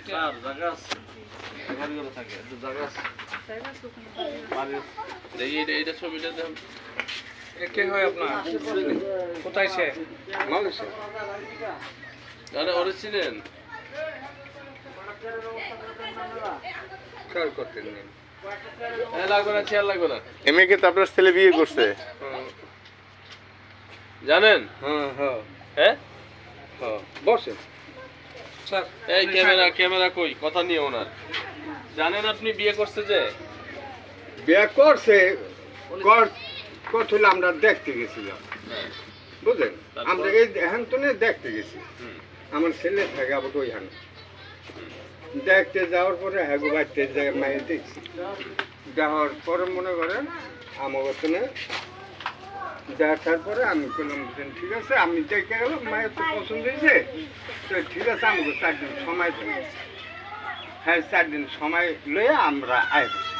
জায়গা আছে বাড়িগুলো থাকে একটু জায়গা আছে এইটা ছবিটা দেন কে হয় আপনার কোথায় সে মালয়েশিয়া আরে ওরে ছিলেন খেয়াল করতেন না লাগবে না খেয়াল লাগবে না এমএকে তো আপনার ছেলে বিয়ে করছে জানেন হ্যাঁ হ্যাঁ হ্যাঁ হ্যাঁ বসেন স্যার এই ক্যামেরা কই কথা নিয়ে ওনার জানেন আপনি বিয়ে করছে যে বিয়ে করছে করছিল আমরা দেখতে গেছিলাম বুঝলেন আমরা এই এখন তো দেখতে গেছি আমার ছেলে থাকে আবার ওইখান দেখতে যাওয়ার পরে হ্যাগো বাড়িতে মায়ের দেখছি দেওয়ার পরে মনে করেন আমার ওখানে দেখার পরে আমি বললাম ঠিক আছে আমি দেখে গেলাম মায়ের তো পছন্দ হয়েছে তো ঠিক আছে আমাকে 4 দিন সময় দেবে হ্যাঁ 4 দিন সময় লয়ে আমরা আয় করছি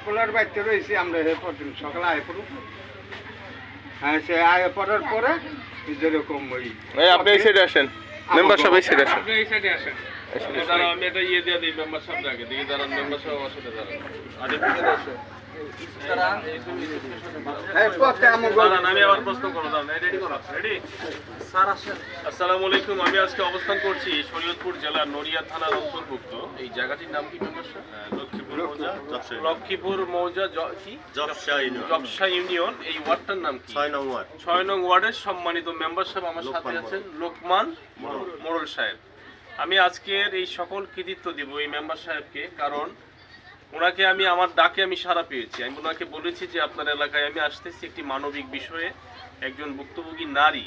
পোলার বাড়িতে রয়েছি আমরা পরদিন সকালে আয় পড়ব হ্যাঁ সে আয় পড়ার পরে যেরকম ওই আপনি এই সাইডে আসেন মেম্বার সব এই সাইডে আসেন আপনি এই সাইডে আসেন দাঁড়া আমি এটা ইয়ে দিয়ে দিই মেম্বার সাহেব আগে দেখি দাঁড়ান মেম্বার সাহেব আমার সাথে দাঁড়ান আগে পিছনে আসো আমি আবার প্রশ্ন করবো দাঁড়ান রেডি করো রেডি স্যার আসেন আসসালামু আলাইকুম আমি আজকে অবস্থান করছি শরীয়তপুর জেলার নড়িয়া থানার অন্তর্ভুক্ত এই জায়গাটির নাম কি মেম্বার সাহেব লক্ষ্মীপুর মৌজা কি জবসা ইউনিয়ন এই ওয়ার্ডটার নাম কি 6 নং ওয়ার্ডের সম্মানিত মেম্বার সাহেব আমার সাথে আছেন লোকমান মোড়ল সাহেব আমি আজকের এই সকল কৃতিত্ব দিব এই মেম্বার সাহেবকে কারণ ওনাকে আমি আমার ডাকে আমি সাড়া পেয়েছি আমি ওনাকে বলেছি যে আপনার এলাকায় আমি আসতেছি একটি মানবিক বিষয়ে একজন ভুক্তভোগী নারী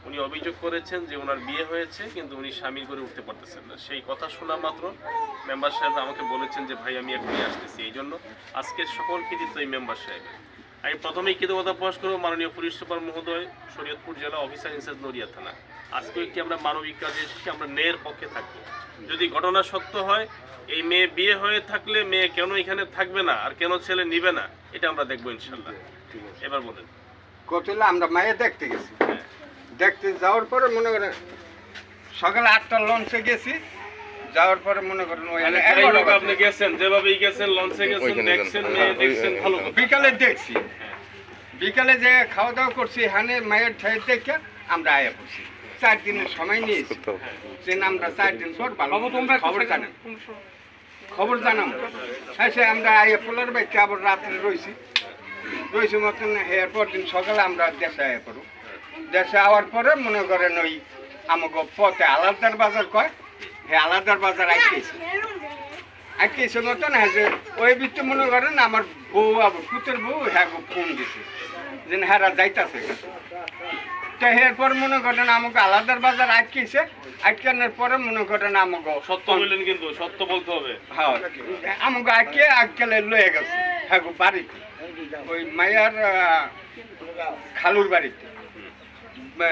উনি অভিযোগ করেছেন যে ওনার বিয়ে হয়েছে কিন্তু উনি স্বামী করে উঠতে পারতেছেন না সেই কথা শোনা মাত্র মেম্বার সাহেব আমাকে বলেছেন যে ভাই আমি এখনই আসতেছি এই জন্য আজকের সকল কৃতিত্ব এই মেম্বার সাহেবের আমি প্রথমেই কৃতজ্ঞতা প্রকাশ করব মাননীয় পুলিশ সুপার মহোদয় শরীয়তপুর জেলা অফিসার ইনচার্জ নড়িয়া থানা আজকে একটি আমরা মানবিক কাজে এসেছি আমরা ন্যায়ের পক্ষে থাকবো যদি ঘটনা সত্য হয় এই মেয়ে বিয়ে হয়ে থাকলে মেয়ে কেন এখানে থাকবে না আর কেন ছেলে নিবে না এটা আমরা দেখবো ইনশাল্লাহ এবার বলেন কতলা আমরা মায়ে দেখতে গেছি দেখতে যাওয়ার পরে মনে করেন সকালে 8টার লঞ্চে গেছি যাওয়ার পরে মনে করেন আপনি গেছেন যেভাবেই গেছেন লঞ্চে গেছেন দেখছেন মেয়ে দেখছেন ভালো বিকালে দেখছি বিকালে যে খাওয়া দাওয়া করছি হানে মায়ের ঠাই দেখে আমরা আয়া পড়ছি 4 দিনের সময় নিয়েছি যে আমরা 4 দিন পর ভালো খবর জানাম হ্যাঁ সে আমরা আয়া পোলার বাইকে আবার রাত্রে রয়েছি মতন এরপর দিন সকালে আমরা দেশে আয়া পড়ব দেশে আওয়ার পরে মনে করেন ওই আমাকে পথে আলাদার বাজার কয় হ্যাঁ আলাদার বাজার আটকেছে মতন হ্যাঁ যে ওই ভিত্তি মনে করেন আমার বউ আবার পুতের বউ হ্যাঁ ফোন দিছে যে হ্যাঁ যাইতাছে তো এরপর মনে করেন আমাকে আলাদার বাজার আটকেছে আটকানোর পরে মনে করেন আমাকে সত্য বললেন কিন্তু সত্য বলতে হবে হ্যাঁ আমাকে আটকেলে লয়ে গেছে হ্যাঁ বাড়িতে ওই মায়ার খালুর বাড়িতে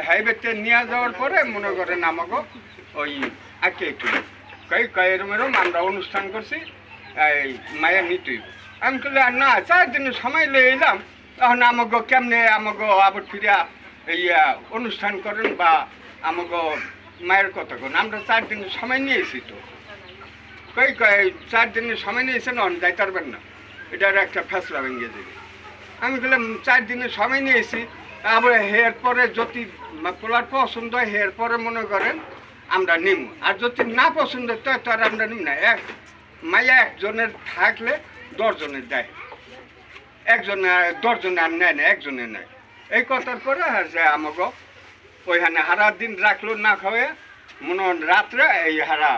হাইওয়েতে নিয়ে যাওয়ার পরে মনে করেন আমাকে ওই আটকে একটু এরম আমরা অনুষ্ঠান করছি এই মায়ের নিতেই আমি বললে না 4 দিনের সময় লয়ে এলাম তখন আমাকে কেমনে আমাকে আবার ফিরিয়া ইয়া অনুষ্ঠান করেন বা আমাকে মায়ের কথা করেন আমরা 4 দিনের সময় নিয়েছি তো 4 দিনের সময় নিয়েছেন অন যাইতে পারবেন না এটার একটা ফেসলা ভেঙে যাবে আমি বললাম 4 দিনের সময় নিয়েছি আবার হের পরে যদি পোলার পছন্দ হয় হের পরে মনে করেন আমরা নিম আর যদি না পছন্দ হয় তো আর আমরা নিম না মাইয়া একজনের থাকলে 10 জনের দেয় একজনে 10 জনে আর নেয় না একজনে নেয় এই কথার পরে যে আমাকে ওইখানে হারা দিন রাখলো না খাওয়া মনে রাত্রে এই হারা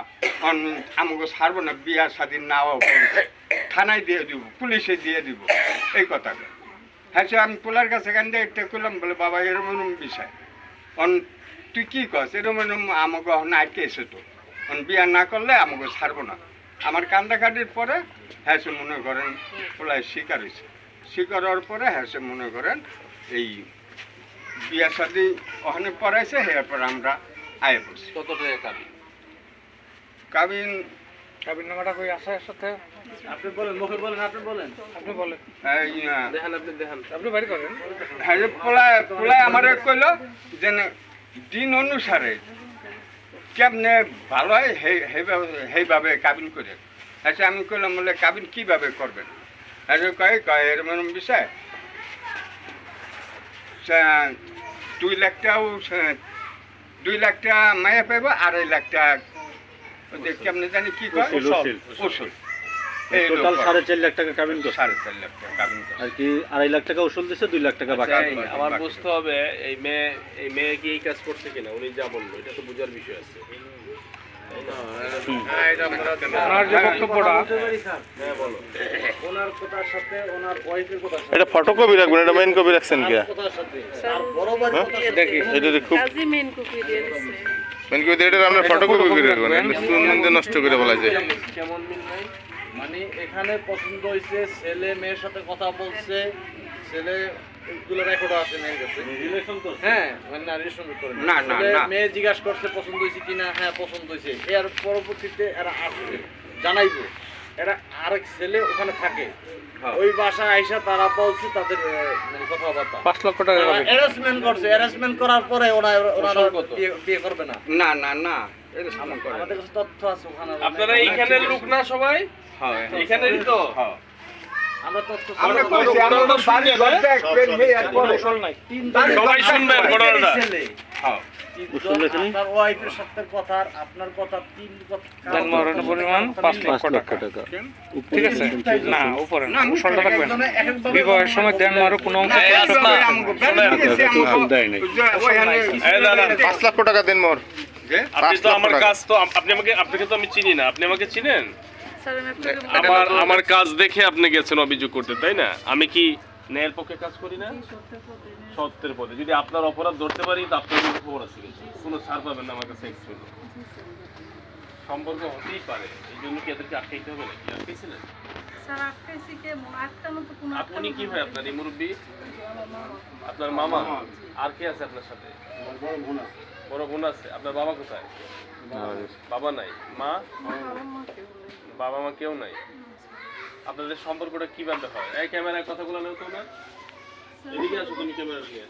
আমাকে ছাড়বো না বিয়া স্বাধীন নাও থানায় দিয়ে দিব পুলিশে দিয়ে দিব এই কথাটা হ্যাঁ সে আমি পোলার কাছে এখান থেকে একটা করলাম বলে বাবা এরকম বিষয় তুই কী কস এরকম আমাকে আটকে এসে তো বিয়া না করলে আমাকে ছাড়বো না আমার কান্দাকাটির পরে হ্যাঁ সে মনে করেন পোলায় শিকার হয়েছে শিকার হওয়ার পরে হ্যাঁ সে মনে করেন এই বিয়া শাদি ওখানে পড়াইছে এরপর আমরা আয় পড়ছি কত টাকা কাবিন কাবিন কাবিন নামাটা কই আছে সাথে আপনি বলেন মুখে বলেন আপনি বলেন দেখেন আপনি দেখেন আপনি বাড়ি করেন হ্যাঁ পোলায় আমার কইল যে দিন অনুসারে কেমনে ভালো হয় সেইভাবে কাবিন করে। আচ্ছা আমি করলাম বলে কাবিন কীভাবে করবেন? আচ্ছা কয় এরকম বিষয় 2 লাখ টাকাও 2 লাখ টাকা মায়া পাইব, 2.5 লাখ টাকা কেমনে জানি কি কয় ওষুধ। এই টোটাল 4.5 লাখ টাকা কাবিন করছে 4.5 লাখ টাকা কাবিন করে। আর কি 2.5 লাখ টাকা ওষুধ দিছে, 2 লাখ টাকা বাকি। আমার বুঝতে হবে এই মেয়ে কি এই কাজ করছে কিনা, উনি যা বললো এটা তো বোঝার বিষয় আছে। ওনার যে বক্তব্যটা হ্যাঁ বলো। ওনার কথার সাথে ওনার ওয়াইফের কথার সাথে এটা ফটোকপি রাখবেন, এটা মেইন কপি রাখছেন কি? কথার সাথে আর বড় বাড়ির কথার সাথে দেখি এটা খুব কাজী মেন কপি দিয়ে দিছে। মেইন কপি এটা আমরা ফটোকপি করে রাখবেন, সুন্দর নষ্ট করে বলা যায়। কেমন মিল নাই? মানে এখানে পছন্দ হয়েছে, ছেলে মেয়ের সাথে কথা বলছে, ছেলে এগুলো রেকর্ড আছে মেয়ের কাছে। রিলেশন তো হ্যাঁ মানে না রিলেশন করে না, না, ছেলে না। মেয়ে জিজ্ঞাসা করছে পছন্দ হয়েছে কিনা, হ্যাঁ পছন্দ হয়েছে। এর পরবর্তীতে এরা আসবে জানাইবো, এরা আরেক ছেলে ওখানে থাকে, ওই বাসায় আইসা তারা বলছে তাদের মানে কথাবার্তা 5 লক্ষ টাকা কাবিন। অ্যারেঞ্জমেন্ট করছে। অ্যারেঞ্জমেন্ট করার পরে ওনারা বিয়ে করবে না। না না না এটা সামনে করে। আমাদের কাছে তথ্য আছে ওখানে। আপনারা এইখানের লোক না সবাই? হ্যাঁ এখানেরই তো? হ্যাঁ আমরা তথ্য আমরা কইছি আমরা বাড়ি ঘর দেখবেন হে আর পরে সবাই শুনবেন ঘটনাটা। হ্যাঁ আপনার ওয়াইফের সাথে কথা আর আপনার কথা 3 কথা। জন্মহারের পরিমাণ 5 লক্ষ 5 লক্ষ টাকা। টাকা। ঠিক আছে? না উপরে না উসলটা থাকবে না। বিবাহের সময় দেনমারও কোনো অংশ এই আসমা, এই দাঁড়ান। 5 লক্ষ টাকা দিন মোর। আপনি তো 5 আমার লক্ষ টাকা। কাজ তো আপনাকে তো আমি চিনি না, আপনি আমাকে চিনেন? স্যার আমি আপনাকে আমার কাজ দেখে আপনি গেছেন অভিযোগ করতে, তাই না? আমি কি ন্যায়ের পক্ষে কাজ করি না? সত্যের পথে যদি আপনার অপরাধ ধরতে পারি তো আপনার কিন্তু খবর আছে, কিন্তু কোনো ছাড় পাবেন না আমার কাছে। এক্সপেক্ট সম্পর্ক হতেই পারে, এই জন্য কি এদেরকে আটকাইতে হবে নাকি? আটকাইছিলেন স্যার আটকাইছি কে আটকানো তো কোনো আপনি? কি হয় আপনার এই মুরব্বী? আপনার মামা? আর কে আছে আপনার সাথে? বড় বোন আছে। আপনার বাবা কোথায়? বাবা নাই। মা? বাবা মা কেউ নাই। আপনাদের সম্পর্কটা কিভাবে হয়? এই ক্যামেরায় কথাগুলো নেও তো না, এদিকে আসো তুমি ক্যামেরা নিয়ে।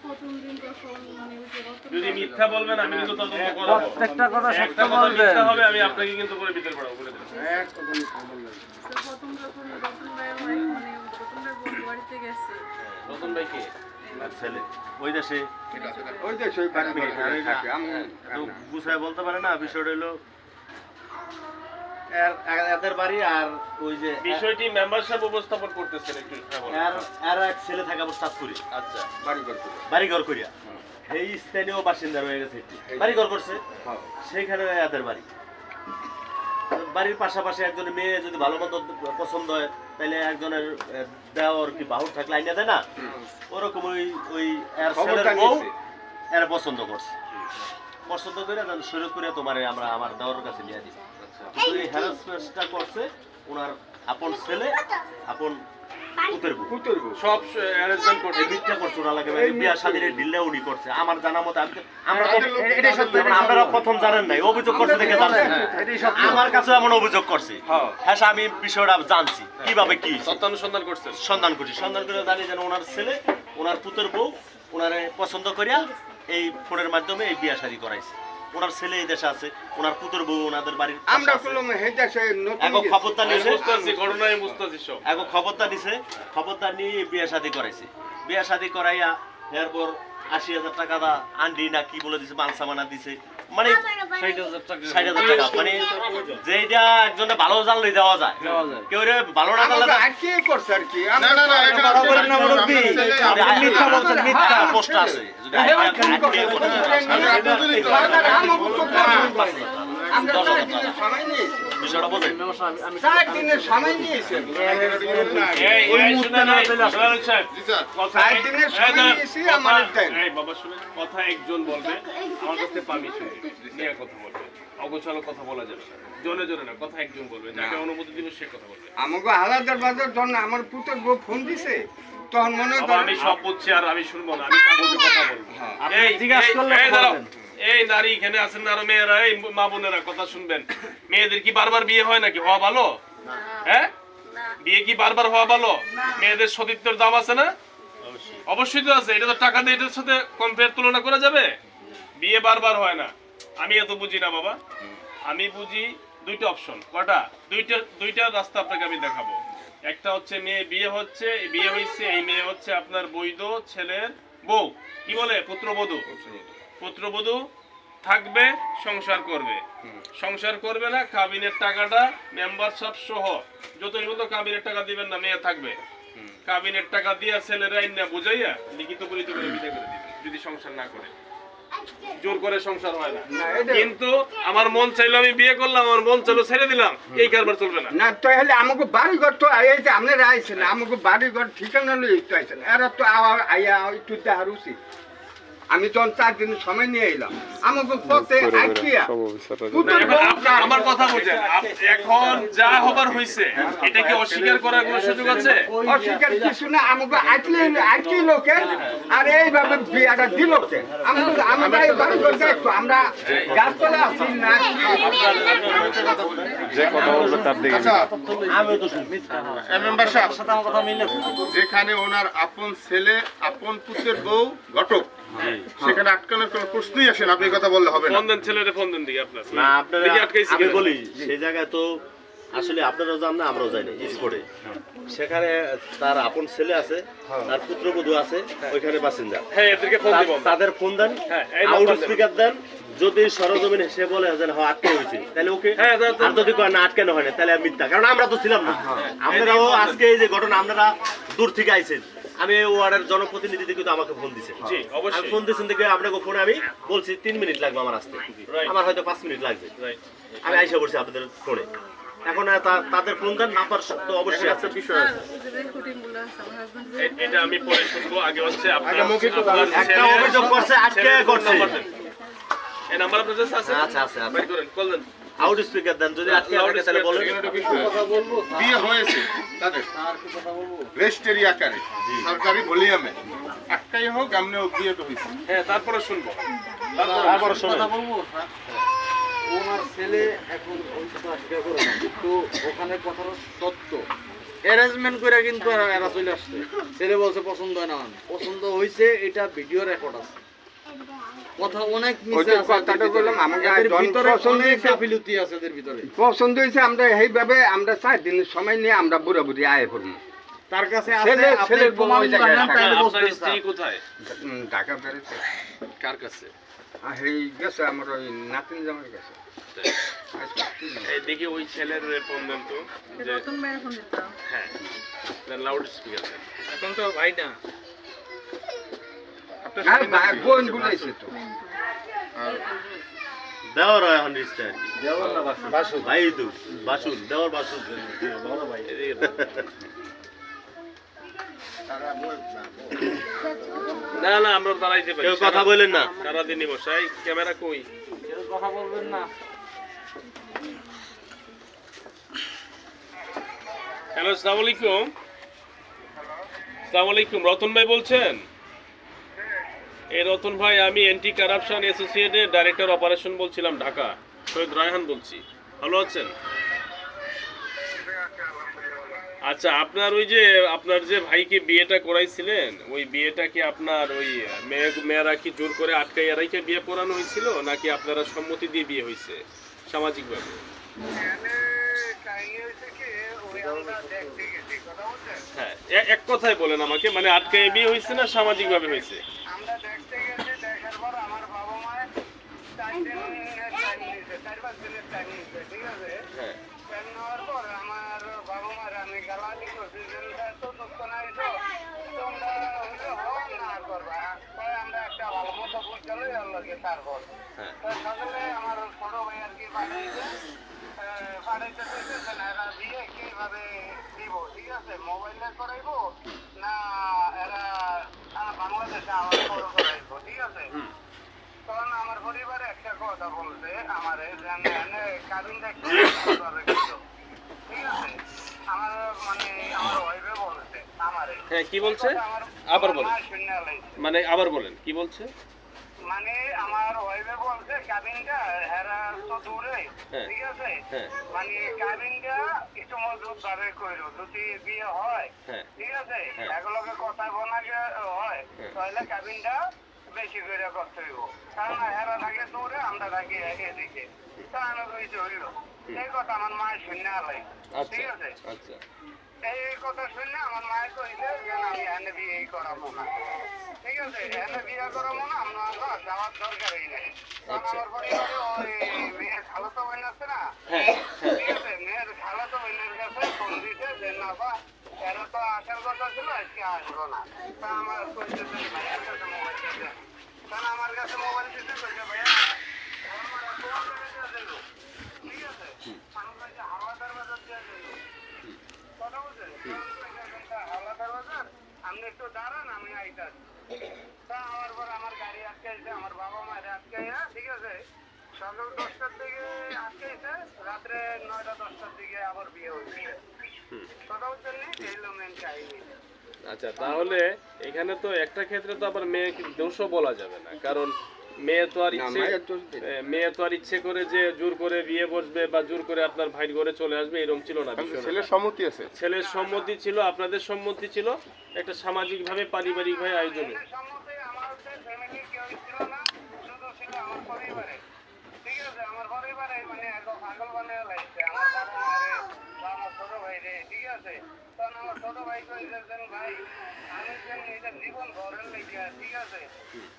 প্রথম দিন যখন মানে ওই যে রতন যদি মিথ্যা বলবেন আমি কিন্তু তদন্ত করব। প্রত্যেকটা কথা একটা কথা মিথ্যা হবে আমি আপনাকে কিন্তু করে ভিতরে পড়াবো, বলে দিলাম। স্যার প্রথম যখন রতন ভাইয়ের ওয়াইফ মানে রতন ভাই বোন বাড়িতে গেছে। রতন ভাই কে? ছেলে ওই দেশে ওই যে সেই বাড়ি ঘরে থাকে আমি তো গুছায় বলতে পারে না। বিষয়টা হলো এদের বাড়ি আর ওই যে বিষয়টি মেম্বারশিপ উপস্থাপন করতেছেন একটু বলুন। আর এক ছেলে থাকা অবস্থা করি আচ্ছা, বাড়ি ঘর করে। বাড়ি ঘর করিয়া এই স্থানীয় বাসিন্দা রয়ে গেছে একটি বাড়ি ঘর করছে, সেইখানে এদের বাড়ি। বাড়ির পাশাপাশি একজনের মেয়ে যদি ভালো মন্দ পছন্দ হয় তাহলে একজনের দেওয়ার কি বাহুর থাকলে আইনা দেয় না, ওরকম ওই এর ছেলের বউ এরা পছন্দ করছে। পছন্দ করে শরীর করে তোমার আমরা আমার দেওয়ার কাছে নিয়ে দিই। কিন্তু এই হ্যারাসমেন্টটা করছে ওনার আপন ছেলে, আপন পুতের বউ। সব অ্যারেঞ্জমেন্ট করতে এই বিটটা করছে ওরা লাগে বিয়া শাদীর ডিলে উনি করছে আমার জানা মতো। আপনারা প্রথম জানেন নাই, অভিযোগ করছে দেখে জানছেন। আমার কাছে এমন অভিযোগ করছে, হ্যাঁ আমি বিষয়টা জানছি কিভাবে কি সত্যানুসন্ধান করছেন। সন্ধান করছি। সন্ধান করে জানি যেন ওনার ছেলে ওনার পুতের বউ ওনারে পছন্দ করিয়া এই ফোনের মাধ্যমে এই বিয়া শাদী করাইছে। ওনার ছেলে এই দেশে আছে, ওনার পুতের বউ ওনাদের বাড়ির আমরা করলাম হেটা সে নতুন এখন খবরটা আমি নিয়েছে, বুঝতে পারছি, ঘটনায় বুঝতে পারছি সব। এখন খবরটা দিছে, খবরটা নিয়ে বিয়া শাদী করাইছে। বিয়া শাদী করাইয়া এরপর 80,000 টাকা দা আন্ডি না কি বলে দিছে, মানসামানা দিছে, মানে 60,000 টাকা 60,000 টাকা। মানে যেটা একজনে ভালো জানলে দেওয়া যায়, কেউ রে ভালো না জানলে আর কি করছে আর কি না না না এটা বলেন না মুরব্বি। মিথ্যা বলছেন, মিথ্যা পোস্ট আছে যদি বিষয়টা বোঝেন। কথা একজন বলবে, আমার কাছে পারমিশন নিয়ে কথা বলবে, অগোছালো কথা বলা যাবে না, জোরে জোরে না, কথা একজন বলবে, যাকে অনুমতি দিবে সে কথা বলবে। আমাকে আলাদার বাজার যখন আমার পুত্রের বউ ফোন দিছে তখন মনে বাবা, আমি সব বুঝছি আর আমি শুনবো না, আমি কাগজে কথা বলবো। এই নারী এখানে আছেন না, আরো মেয়েরা, এই মা বোনেরা কথা শুনবেন। মেয়েদের কি বারবার বিয়ে হয় নাকি? হওয়া ভালো? হ্যাঁ, বিয়ে কি বারবার হওয়া ভালো? মেয়েদের সতীত্বের দাম আছে না? অবশ্যই তো আছে। এটা তো টাকা দিয়ে এটার সাথে কম্পেয়ার তুলনা করা যাবে? বিয়ে বারবার হয় না। আমি এত বুঝি না বাবা, আমি বুঝি দুইটা অপশন। কটা? দুইটা রাস্তা আপনাকে আমি দেখাবো। একটা হচ্ছে মেয়ে বিয়ে হচ্ছে, বিয়ে হয়েছে, এই মেয়ে হচ্ছে আপনার বৈধ ছেলের বউ, কি বলে পুত্রবধূ। পুত্রবধূ থাকবে, সংসার করবে। সংসার করবে না, কাবিনের টাকাটা মেম্বারশিপ সহ যতই বলতো কাবিনের টাকা দিবেন না, মেয়ে থাকবে। কাবিনের টাকা দিয়ে ছেলেরা না বুঝাইয়া লিখিত বলিত করে বিদায় করে দিবেন যদি সংসার না করে। জোর করে সংসার হয় না। কিন্তু আমার মন চাইলো আমি বিয়ে করলাম, আমার মন চাইলো ছেড়ে দিলাম, এই কারবার চলবে না। না তাহলে আমাকে বাড়িঘর তো এই যে আপনারা আইছেন, আমাকে বাড়িঘর ঠিকানা লই একটু আইছেন, এরা তো আইয়া একটু দেখার উচিত। আমি তখন 4 দিন সময় নিয়ে এলাম, আমাকে পথে আইকিয়া আমার কথা বুঝেন, এখন যা হবার হইছে এটা কি অস্বীকার করার কোনো সুযোগ আছে? অস্বীকার কিছু না, আমাকে আইকি লোকে আর এইভাবে বিয়াটা দিল কে? আমরা এই বাড়িঘর দেখতো, আমরা গাছতলা আছি না। যে কথা বলবে তার দিকে মেম্বার সাহেব, যেখানে ওনার আপন ছেলে আপন পুত্রের বউ ঘটক, সেখানে আটকানোর কোনো প্রশ্নই আসে না। আপনি কথা বললে হবে না। ফোন দেন, ছেলেরে ফোন দেন দিকে আপনার। না আপনারা, দিকে আটকাইছি আমি কেন? বলি সেই জায়গায় তো আসলে আপনারাও যান না, আমরাও যাই না স্পটে। সেখানে তার আপন ছেলে আছে, তার পুত্রবধূ আছে, ওইখানে বাসিন্দা। হ্যাঁ, এদেরকে ফোন দিব আমরা। তাদের ফোন দেন, হ্যাঁ, এই আউট নাম্বার দেন। স্পিকার দেন। যদি সরজমিনে সে বলে যে হ্যাঁ আটকে হয়েছে, তাহলে ওকে। হ্যাঁ, দাও, দাও। আর যদি কয় না আটকানো হয় না, তাহলে আর মিথ্যা, কারণ আমরা তো ছিলাম না। আপনারাও আজকে এই যে ঘটনা, আপনারা দূর থেকে আইছেন, আমি এই ওয়ার্ডের জনপ্রতিনিধি থেকে তো আমাকে ফোন দিছে। জি, অবশ্যই। আমি ফোন দিয়েছেন দেখে আপনাকে ফোনে আমি বলছি 3 মিনিট লাগবে আমার আসতে, Right. আমার হয়তো 5 মিনিট লাগবে। Right. আমি আইসা পড়ছি আপনাদের ফোনে। এখন তাদের ফোন দেন, নাম্বার তো অবশ্যই আছে, বিষয় আছে। রেকর্ডিংগুলো আছে আমার হাজবেন্ড এটা আমি পরে শুনবো। আগে হচ্ছে আপনার একটা অভিযোগ করছে, আটকে করছে। এই নাম্বার আপনার কাছে আছে? আচ্ছা, আছে, আছে। বাইর করেন, কল দেন। আউট স্পিকার দেন, যদি আটকে থাকে তাহলে বলেন। বিয়ে হয়েছে তাদের রেজিস্ট্রি আকারে সরকারি ভলিউমে, একটাই হোক এমনিও বিয়ে তো হয়েছে। হ্যাঁ, তারপরে শুনবো। তারপরে শোনেন। কথা বলবো স্যার? ওনার ছেলে এখন ওই কথা স্বীকার করে না, কিন্তু ওখানে কথাটা সত্য। অ্যারেঞ্জমেন্ট করে কিন্তু এরা চলে আসছে। ছেলে বলছে পছন্দ হয় না, পছন্দ হয়েছে, এটা ভিডিও রেকর্ড আছে। কথা অনেক ওই মিছে যে আছে কথাটা বললাম, আমাকে এদের জন ভিতরে পছন্দ অনেক হয়েছে। গাফিলতি আছে এদের ভিতরে। পছন্দ হয়েছে, আমরা এইভাবে আমরা 4 দিন সময় নিয়ে আমরা বুড়া বুড়ি আয় করবো। তার কাছে আছে, ছেলে- আপনি ছেলের প্রমাণ বউ ওই জায়গায় জানেন, থাকে। তাইলে আপনার বলবেন স্ত্রী স্যার। কোথায়? ঢাকা বেড়েছে, কার কাছে? এই গেছে আমার ওই নাতিন জামাই গেছে। এই দেখি ওই ছেলের ফোন দেন তো। যে রতন ভাইয়ের ফোন দিতাম। হ্যাঁ, লাউড স্পিকার দেন। এখন তো ভাই না, আর বোন বলেছে তো। দেওয়ার হয় এখন রিস্তা আর কি। বাসু ভাই তো বাসুন দেওয়ার বাসুন বড় ভাই। এদিকে দেন। না না, আমরা দাঁড়াইতে পারি। কেউ কথা বলেন না। সারাদিনই বসাই। ক্যামেরা কই? কেউ কথা বলবেন না। হ্যালো, আসসালামু আলাইকুম। আসসালামু আলাইকুম, রতন ভাই বলছেন? এই রতন ভাই, আমি অ্যান্টি কারাপশন অ্যাসোসিয়েটের ডাইরেক্টর অপারেশন বলছিলাম, ঢাকা। সৈয়দ রায়হান বলছি। ভালো আছেন? আচ্ছা, আপনার ওই যে আপনার যে ভাইকে বিয়েটা করাইছিলেন, ওই বিয়েটা কি আপনার ওই মেয়েরা কি জোর করে আটকাইয়া রাইখে বিয়ে পড়ানো হয়েছিল, নাকি আপনারা সম্মতি দিয়ে বিয়ে হয়েছে সামাজিকভাবে? হ্যাঁ, এক কথায় বলেন আমাকে, মানে আটকাইয়া বিয়ে হয়েছে না সামাজিকভাবে হয়েছে? আমরা দেখতে গেছি, দেখার পর আমার বাবা মায়ের 4 দিনের টাইম নিয়েছে, 4-5 দিনের টাইম নিয়েছে, ঠিক আছে? হ্যাঁ। টাইম নেওয়ার পর আমার বাবা মায়ের আমি গালাগালি করছি যে এত তথ্য নাই তো তোমরা হইলে হন না করবা, কয় আমরা একটা ভালো মতো বুঝলে আল্লাহকে তারপর সকালে আমার ছোট ভাই আর কি পাঠাইতে চাইতেছে না, এরা বিয়ে কিভাবে দিব, ঠিক আছে? মোবাইলে করাইবো না এরা বাংলাদেশে আমার বড় করাইবো, ঠিক আছে? তখন আমার পরিবারে একটা কথা বলছে আমারে, কাবিন দেখতে, ঠিক আছে? আমার মানে আমার ওয়াইফে বলছে আমারে। হ্যাঁ, কি বলছে? আবার বলেন। মানে আবার বলেন, কি বলছে? মানে আমার ওয়াইফে বলছে কাবিনটা হেরা তো দূরে, ঠিক আছে? মানে কাবিনটা একটু মজবুত ভাবে কইরো, যদি বিয়ে হয়, ঠিক আছে? এগুলোকে কথা বলা হয় তাহলে কাবিনটা বেশি করে করতে হইব, কারণ হেরা থাকে দূরে, আমরা থাকি এদিকে। তা আমি কইছি হইল, এই কথা আমার মায়ের শুনে আলাই, ঠিক আছে? আচ্ছা এই কথা শুনে আমার মায়ের কইছে যে আমি এনে বিয়ে করাবো না, ঠিক আছে? এনে বিয়ে করাবো না, আমরা যাওয়ার দরকারই নেই। কারণ আমার পরিবারে ওই মেয়ের খালাতো বোন আছে না, ঠিক আছে? মেয়ের খালাতো বোনের কাছে ফোন দিছে যে না বা এরা তো আসার কথা ছিল, আজকে আসবো না। তা আমার কইছে যে ভাইয়ের কাছে মোবাইল দিতে, কারণ আমার কাছে মোবাইল দিতে কইছে ভাইয়া আমার কোন জায়গায় দিল, ঠিক আছে? আমি কইছে হাওয়াদার বাজার দিয়ে দিল, কথা বুঝছেন? হাওলাদার বাজার, আপনি একটু দাঁড়ান, আমি আইতাছি। তা আমার পর আমার গাড়ি আটকাইছে, আমার বাবা মায়ের আটকাইয়া, ঠিক আছে? সকাল 10টার দিকে আটকাইছে, রাত্রে 9টা-10টার দিকে আবার বিয়ে হয়েছে। কথা বুঝছেন নি? এই হলো মেন কাহিনী। আচ্ছা, তাহলে এখানে তো একটা ক্ষেত্রে তো আবার মেয়েকে দোষও বলা যাবে না, কারণ মেয়ে তো আর ইচ্ছে করে যে জোর করে বিয়ে বসবে বা জোর করে আপনার ভাইয়ের ঘরে চলে আসবে এরকম ছিল না বিষয়টা। ছেলের সম্মতি আছে, ছেলের সম্মতি ছিল, আপনাদের সম্মতি ছিল, একটা সামাজিক ভাবে পারিবারিক ভাবে আয়োজনে। সম্মতি আমাদের ফ্যামিলি কেউ ছিল না, শুধু ছিল আমার পরিবারে, ঠিক আছে? আমার পরিবারে মানে একদম পাগল বানিয়ে লাগছে আমার বাবা মারে বা আমার ছোট ভাই রে, ঠিক আছে? তখন আমার ছোট ভাই কইছেন ভাই আমি যেন এটা জীবন ভরের লেগে, ঠিক আছে?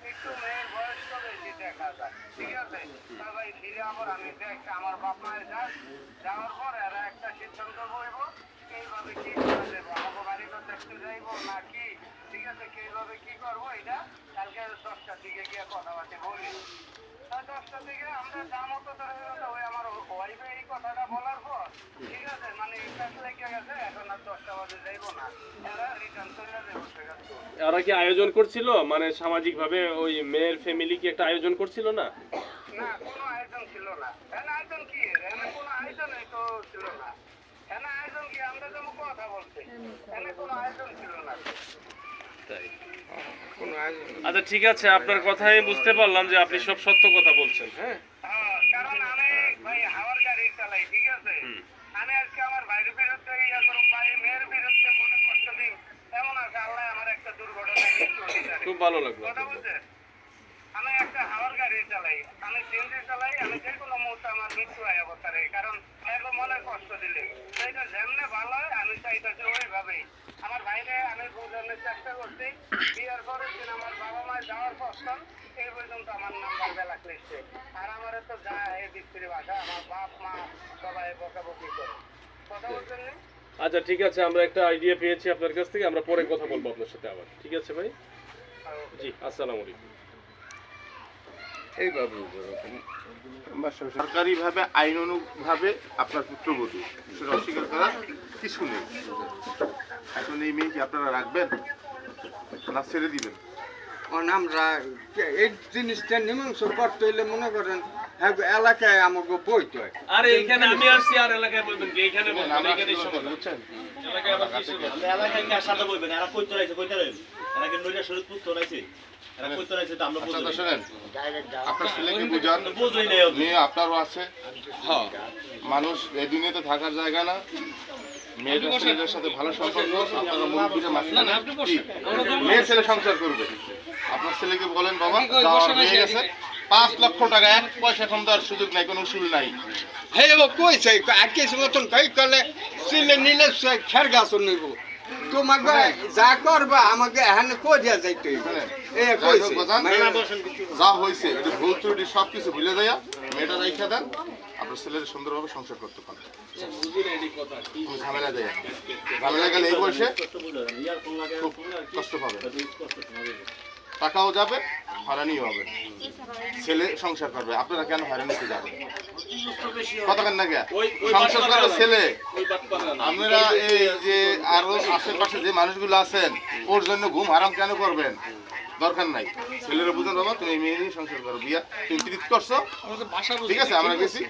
একটু মেয়ের বয়স তো বেশি দেখা যায়, ঠিক আছে? তা ভাই ফিরে আবার আমি দেখ আমার বাপ মায়ের যাওয়ার পর এরা একটা সিদ্ধান্ত করবো এইভাবে কি করা যাবো, আমাকে বাড়ি তো দেখতে যাইবো না কি, ঠিক আছে? কিভাবে কি করবো এটা কালকে 10টার দিকে গিয়ে কথাবার্তা বলি। 10টার দিকে আমরা যা মতো ওই আমার ওয়াইফে এই কথাটা বলার পর, ঠিক আছে, মানে এটা লেগে গেছে, এখন আর 10টা বাজে যাইবো না, এরা রিটার্ন চলে যাবো সেখান থেকে। ওরা কি আয়োজন করছিল, মানে সামাজিক ভাবে ওই মেয়ের ফ্যামিলি কি একটা আয়োজন করছিল না? না, কোনো আয়োজন ছিল না। এখানে আয়োজন কি? এখানে কোনো আয়োজনই তো ছিল না। এখানে আয়োজন কি? আমরা যেমন কথা বলছি, এখানে কোনো আয়োজন ছিল না। তাই। কোনো আয়োজন, আচ্ছা ঠিক আছে, আপনার কথাই বুঝতে পারলাম যে আপনি সব সত্য কথা বলছেন। হ্যাঁ, কারণ আমি ভাই হাওয়ার গাড়ি চালাই, ঠিক আছে? আমি আজকে আমার ভাইয়ের বিরুদ্ধে ইয়া করব, ভাই মেয়ের বিরুদ্ধে মনে কষ্ট দিই, এমন আছে আল্লাহ আমার একটা দুর্ঘটনা খুব ভালো লাগলো। কথা বুঝছেন? আমি একটা হাওয়ার গাড়ি চালাই, আমি সিএনজি চালাই, আমি যে কোনো মুহূর্তে আমার মৃত্যু হয় অবস্থারে, কারণ এরকম মনে কষ্ট দিলে সেইটা যেমনে ভালো হয় আমি চাইতেছি ওইভাবেই। আমার ভাইরে আমি বোঝানোর চেষ্টা করছি, বিয়ের পরের দিন আমার বাবা মা যাওয়ার প্রস্তাব এই পর্যন্ত আমার নাম্বার বেলা লিখছে, আর আমার তো যা এই বিক্রি ভাষা আমার বাপ মা সবাই বকাবকি করে। কথা বলছেন নি? আচ্ছা ঠিক আছে, আমরা একটা আইডিয়া পেয়েছি আপনার কাছ থেকে, আমরা পরে কথা বলবো আপনার সাথে আবার। ঠিক আছে ভাই, জি আসসালামু আলাইকুম। এইভাবে সরকারিভাবে আইনানুগভাবে আপনার পুত্রবধূ সেটা অস্বীকার করার কিছু নেই। এখন এই মেয়েকে আপনারা রাখবেন না ছেড়ে দিবেন? আমরা এই জিনিসটা মীমাংস করতে হইলে মনে করেন এলাকায় আমাকে বইতে হয়। আরে এখানে আমি আসছি, আর এলাকায় বলবেন কি? এখানে বলবেন, এখানেই সমাধান। বুঝছেন? এলাকায় আবার কিছু বলবেন। আমরা এলাকায় কার সাথে বলবেন? এরা কইতে রাইছে, কইতে রাইছে। এরা কি নইরা শরীর পুত্র রাইছে? এরা কইতে রাইছে তো আমরা আচ্ছা, বুঝি। শোনেন, আপনার ছেলেকে বুঝান, বুঝই নাই ওকে। মেয়ে আপনারও আছে। হ্যাঁ, মানুষ এই দুনিয়াতে থাকার জায়গা না, মেয়েটা ছেলেদের সাথে ভালো সম্পর্ক, আপনারা মুরব্বীরা মাঝখানে কি মেয়ে ছেলে সংসার করবে। আপনার ছেলেকে বলেন বাবা যাওয়ার হয়ে গেছে, 5 লক্ষ টাকা 1 পয়সা এখন দেওয়ার সুযোগ নাই, কোনো উসুল নাই। হে ও কইছে আকিস মতন কই কলে সিলে নিলে খের গাছ নিব, তোমাকে যা করবা আমাকে এখানে করিয়া যাইতে হইবে। এ কইছে যা হয়েছে এটা ভুল ত্রুটি সবকিছু ভুলে দেয়া মেয়েটা রাইখা দেন, আপনার ছেলের সুন্দরভাবে সংসার করতে পারেন। কোনো ঝামেলা দেয়, ঝামেলা গেলে এই বয়সে খুব কষ্ট পাবে, টাকাও যাবে, হয়রানিও হবে, ছেলে সংসার করবে, আপনারা কেন হয়রানিতে যাবেন? কথা কেন না গে সংসার করবে ছেলে। আপনারা এই যে আরো আশেপাশে যে মানুষগুলো আছেন ওর জন্য ঘুম হারাম কেন করবেন? দরকার নাই। ছেলেরা বুঝেন বাবা তুমি এই মেয়ে নিয়ে সংসার করো, বিয়া তুমি প্রীত করছো, ঠিক আছে আমরা গেছি,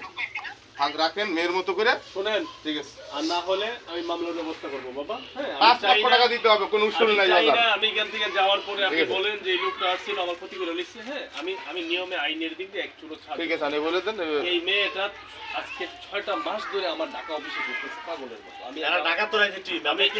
হাত রাখেন মেয়ের মতো করে। শোনেন, ঠিক আছে, আর না হলে আমি মামলার ব্যবস্থা করবো বাবা। হ্যাঁ, আমি 5 চাই লক্ষ না- টাকা দিতে হবে, কোনো উসুল আমি নাই চাই বাজার। না আমি এখান থেকে যাওয়ার পরে আপনি ঠিক আছে। বলেন যে এই লোকটা আসছিল আমার ক্ষতি করে লিখছে। হ্যাঁ, আমি নিয়মে আইনের দিক দিয়ে এক চুলো ছাড়। ঠিক আছে, আপনি বলে দেন। এই মেয়েটা আজকে 6টা মাস ধরে আমার ঢাকা অফিসে ঘুরতেছে পাগলের মতো। আমি এরা একা- টাকা তোলাইছে টিম, আমি আমি কি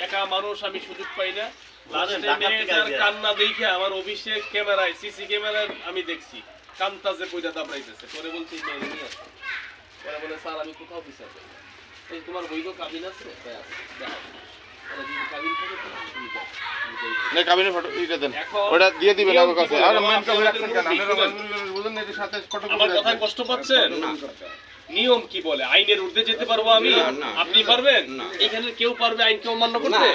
একা মানুষ, আমি সুযোগ পাই না। লাস্টে ঢাকা থেকে মেয়েটার আইছে। কান্না দেখে আমার অফিসে ক্যামেরায় সিসি ক্যামেরায় আমি দেখছি কান্তাজে কইরা দাবড়াইতেছে। পরে বলছি মেয়ে নিয়ে আসো। পরে বলে স্যার আমি কোথাও বিচার করি না। এই তোমার বৈধ কাবিন আছে? তাই আছে, দেখো। পরে যদি কাবিন থাকে তাহলে তুমি যাও, তুমি যাও। না, কাবিনের ফটো এটা দেন, এখন ওটা দিয়ে দিবেন নিয়ম আমার কি কাছে। বলে? আর বাবা, মেন আপনি কাবিন আমাদের রাখছেন কেন? মুরব্বি আপনারা শুনেন। বুঝুন না, এটার সাথে ফটো আমার কথায় কষ্ট পাচ্ছেন? নিয়ম কি বলে? আইনের ঊর্ধ্বে যেতে পারবো আমি? আপনি পারবেন? এখানে কেউ পারবে আইনকে অমান্য করতে?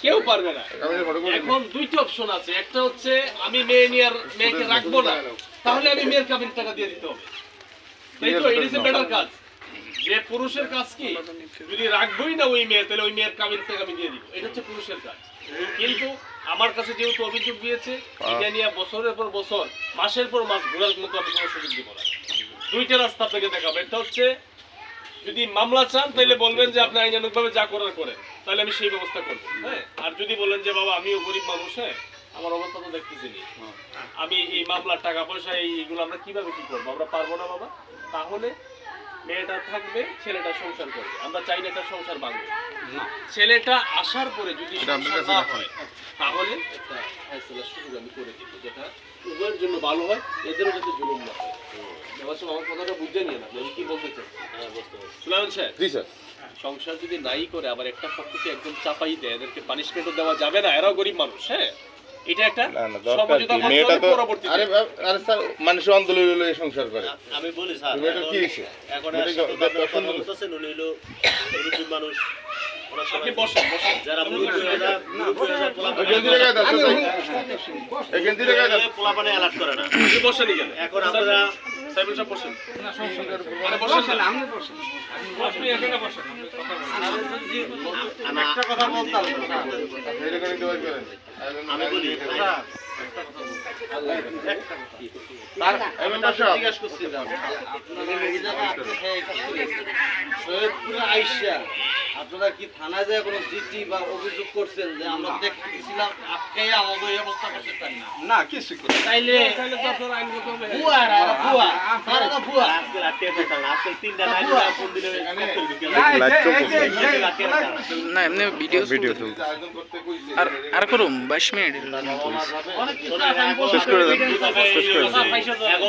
কেউ পারবে না। কাবিনের ফটো করে এখন দুইটা অপশন আছে। একটা হচ্ছে আমি মেয়েকে রাখবো না, তাহলে আমি মেয়ের কাবিনের টাকা দিয়ে দিতে হবে। তাই তো? ইট ইজ এ বেটার কাজ। যে পুরুষের কাজ কি, যদি রাখবোই না ওই মেয়ে, তাহলে ওই মেয়ের কাবিন থেকে আমি দিয়ে দিব। এটা হচ্ছে পুরুষের কাজ। কিন্তু আমার কাছে যেহেতু অভিযোগ দিয়েছে, এটা নিয়ে বছরের পর বছর, মাসের পর মাস ঘোরার মতো আমি কোনো সুযোগ দিব না। দুইটা রাস্তা আপনাকে দেখাবো। একটা হচ্ছে যদি মামলা চান তাহলে বলবেন যে আপনি আইনানুগভাবে যা করার করেন, তাহলে আমি সেই ব্যবস্থা করবো। হ্যাঁ, আর যদি বলেন যে বাবা আমিও গরিব মানুষ, হ্যাঁ আমার অবস্থা তো দেখতেছি নি, আমি এই মামলার টাকা পয়সা এইগুলো আমরা কিভাবে কি করবো, আমরা পারবো না বাবা, তাহলে মেয়েটা থাকবে, ছেলেটা সংসার করবে। আমরা চাই না একটা সংসার ভাঙবে। ছেলেটা আসার পরে যদি এটা আপনার সংসার কাছে না রাখুন। হয়, তাহলে একটা ফয়সালার সুযোগ আমি করে দিব, যেটা উভয়ের জন্য ভালো হয়, এদেরও যাতে জুলুম না হয়। এবার শোনো, আমার কথাটা বুঝে নিয়ে না, আমি কি বলতে চাই। সুলাইমান সাহেব, জি স্যার। সংসার যদি নাই করে আবার একটা পক্ষকে একদম চাপাই দেয়, এদেরকে পানিশমেন্টও দেওয়া যাবে না, এরাও গরিব মানুষ। হ্যাঁ, এটা একটা না না, দরকার সমঝোতা কি? করতে মেয়েটা হবে তো পরবর্তীতে। আরে স্যার, মানুষ অন্ধলি হলো সংসার করে। আমি বলি স্যার, মেয়েটার কি হয়েছে? এখন মেয়েটা কি- কথা পছন্দ- বলতেছেন, উনি হলো মুরব্বী মানুষ। ওরা সবাই- আপনি বসেন, বসেন। যারা মুরব্বী হয়ে যায়, ওই গেঞ্জি রেখে দাও, এই গেঞ্জি রেখে দাও। পোলাপানে অ্যালার্ট করে না। আপনি বসেন এখানে। এখন আপনারা সাইবুল সাহেব বসেন। আরে বসেন না। আপনি এখানে বসেন। একটা কথা বলতাম এই রেকর্ডিং ডিভাইস করেন। আমি বলি, এই মেম্বার সাহেব, জিজ্ঞাসা করছিলাম আপনারা এই জায়গায় সৈয়দপুরে আইসা আপনারা কি থানায় যায় কোনো জিডি বা অভিযোগ করছেন যে আমরা দেখতে গেছিলাম আজকে আমাদের এই অবস্থা করতে চাই না? না কিছু করে তাইলে তাহলে তো আপনার আইনগত হবে। ভুয়া ভুয়া তারা তো ভুয়া আজকে রাতে থাকতাম না, আজকে 3টা নাইট ফোন দিলে ককটেল ঢুকে না, এই যায়। যে- এই যে- এই যে- রাতে না এমনি ভিডিও আয়োজন করতে কইছে। আর করুম 22 মিনিট অনেক কিছু আছে, আমি বলতে শেষ করে দেন। পারি। শেষ করে দেন।